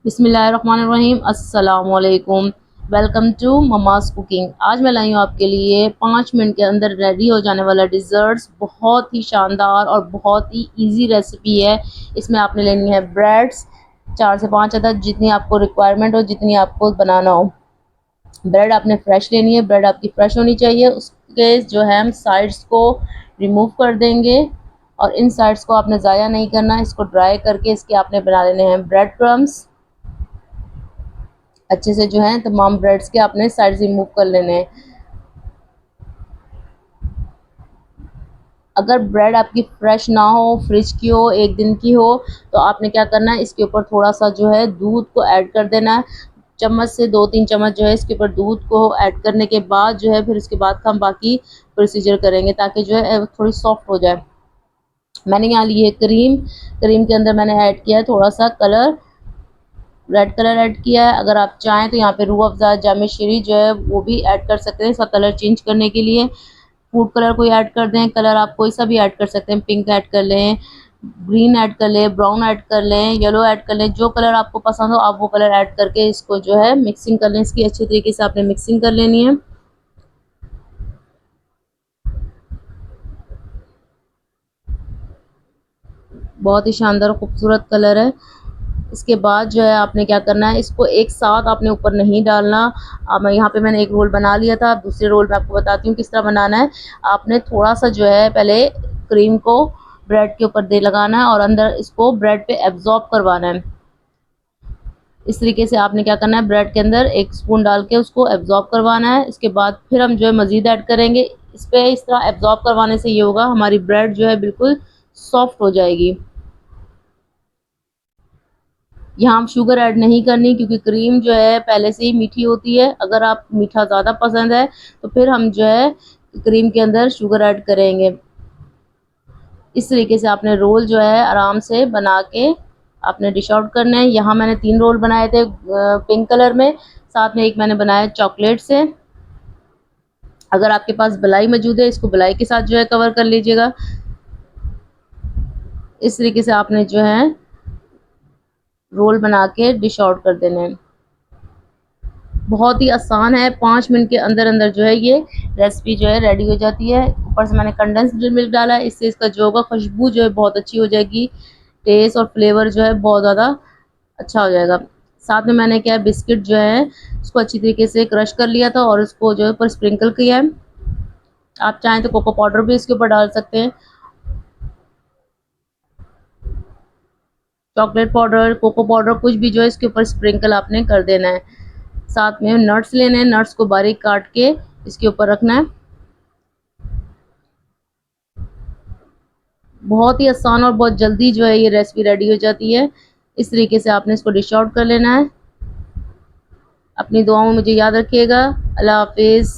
बिस्मिल्लाहिर्रहमानिर्रहीम। अस्सलामुअलैकुम। Welcome to mama's cooking. आज मैं लाई हूँ आपके लिए 5 मिनट के अंदर रेडी हो जाने वाला डिज़र्ट्स। बहुत ही शानदार और बहुत ही इजी रेसिपी है। इसमें आपने लेनी है ब्रेड्स 4 से 5 अदद, जितनी आपको रिक्वायरमेंट हो, जितनी आपको बनाना हो। ब्रेड आपने फ्रेश लेनी है, ब्रेड आपकी फ्रेश होनी चाहिए। उसके जो है हम साइड्स को रिमूव कर देंगे और इन साइड्स को आपने ज़ाया नहीं करना। इसको ड्राई करके इसके आपने बना लेने हैं ब्रेड क्रम्स। अच्छे से जो है तमाम ब्रेड्स के आपने साइड रिमूव कर लेने हैं। अगर ब्रेड आपकी फ्रेश ना हो, फ्रिज की हो, 1 दिन की हो, तो आपने क्या करना है, इसके ऊपर थोड़ा सा जो है दूध को ऐड कर देना है। चम्मच से 2-3 चम्मच जो है इसके ऊपर दूध को ऐड करने के बाद जो है फिर उसके बाद हम बाकी प्रोसीजर करेंगे ताकि जो है थोड़ी सॉफ्ट हो जाए। मैंने यहाँ ली है क्रीम। क्रीम के अंदर मैंने ऐड किया है थोड़ा सा कलर, रेड कलर ऐड किया है। अगर आप चाहें तो यहाँ पे रूह अफ़ज़ा, जामे श्री जो है वो भी ऐड कर सकते हैं इसका कलर चेंज करने के लिए। फूड कलर कोई ऐड कर दें, कलर आप कोई सा भी ऐड कर सकते हैं। पिंक ऐड कर लें, ग्रीन ऐड कर लें, ब्राउन ऐड कर लें, येलो ऐड कर लें। जो कलर आपको पसंद हो आप वो कलर ऐड करके इसको जो है मिक्सिंग कर लें। इसकी अच्छी तरीके से आपने मिक्सिंग कर लेनी है। बहुत ही शानदार खूबसूरत कलर है। इसके बाद जो है आपने क्या करना है, इसको एक साथ आपने ऊपर नहीं डालना। अब यहाँ पे मैंने एक रोल बना लिया था, दूसरे रोल में आपको बताती हूँ किस तरह बनाना है। आपने थोड़ा सा जो है पहले क्रीम को ब्रेड के ऊपर दे लगाना है और अंदर इसको ब्रेड पे एब्जॉर्ब करवाना है। इस तरीके से आपने क्या करना है, ब्रेड के अंदर 1 स्पून डाल के उसको एब्जॉर्ब करवाना है। इसके बाद फिर हम जो है मज़ीद ऐड करेंगे इस पे। इस तरह एब्जॉर्ब करवाने से ये होगा हमारी ब्रेड जो है बिल्कुल सॉफ्ट हो जाएगी। यहाँ हम शुगर ऐड नहीं करनी क्योंकि क्रीम जो है पहले से ही मीठी होती है। अगर आप मीठा ज़्यादा पसंद है तो फिर हम जो है क्रीम के अंदर शुगर ऐड करेंगे। इस तरीके से आपने रोल जो है आराम से बना के आपने डिश आउट करना है। यहाँ मैंने 3 रोल बनाए थे पिंक कलर में, साथ में एक मैंने बनाया चॉकलेट से। अगर आपके पास बलाई मौजूद है, इसको बलाई के साथ जो है कवर कर लीजिएगा। इस तरीके से आपने जो है रोल बना के डिश आउट कर देना है। बहुत ही आसान है, 5 मिनट के अंदर अंदर जो है ये रेसिपी जो है रेडी हो जाती है। ऊपर से मैंने कंडेंस्ड मिल्क डाला है, इससे इसका जो होगा खुशबू जो है बहुत अच्छी हो जाएगी। टेस्ट और फ्लेवर जो है बहुत ज़्यादा अच्छा हो जाएगा। साथ में मैंने क्या है, बिस्किट जो है उसको अच्छी तरीके से क्रश कर लिया था और उसको जो है ऊपर स्प्रिंकल किया है। आप चाहें तो कोको पाउडर भी इसके ऊपर डाल सकते हैं। चॉकलेट पाउडर, कोको पाउडर, कुछ भी जो है इसके ऊपर स्प्रिंकल आपने कर देना है। साथ में नट्स लेने हैं, नट्स को बारीक काट के इसके ऊपर रखना है। बहुत ही आसान और बहुत जल्दी जो है ये रेसिपी रेडी हो जाती है। इस तरीके से आपने इसको डिश आउट कर लेना है। अपनी दुआओं में मुझे याद रखिएगा। अल्लाह हाफिज़।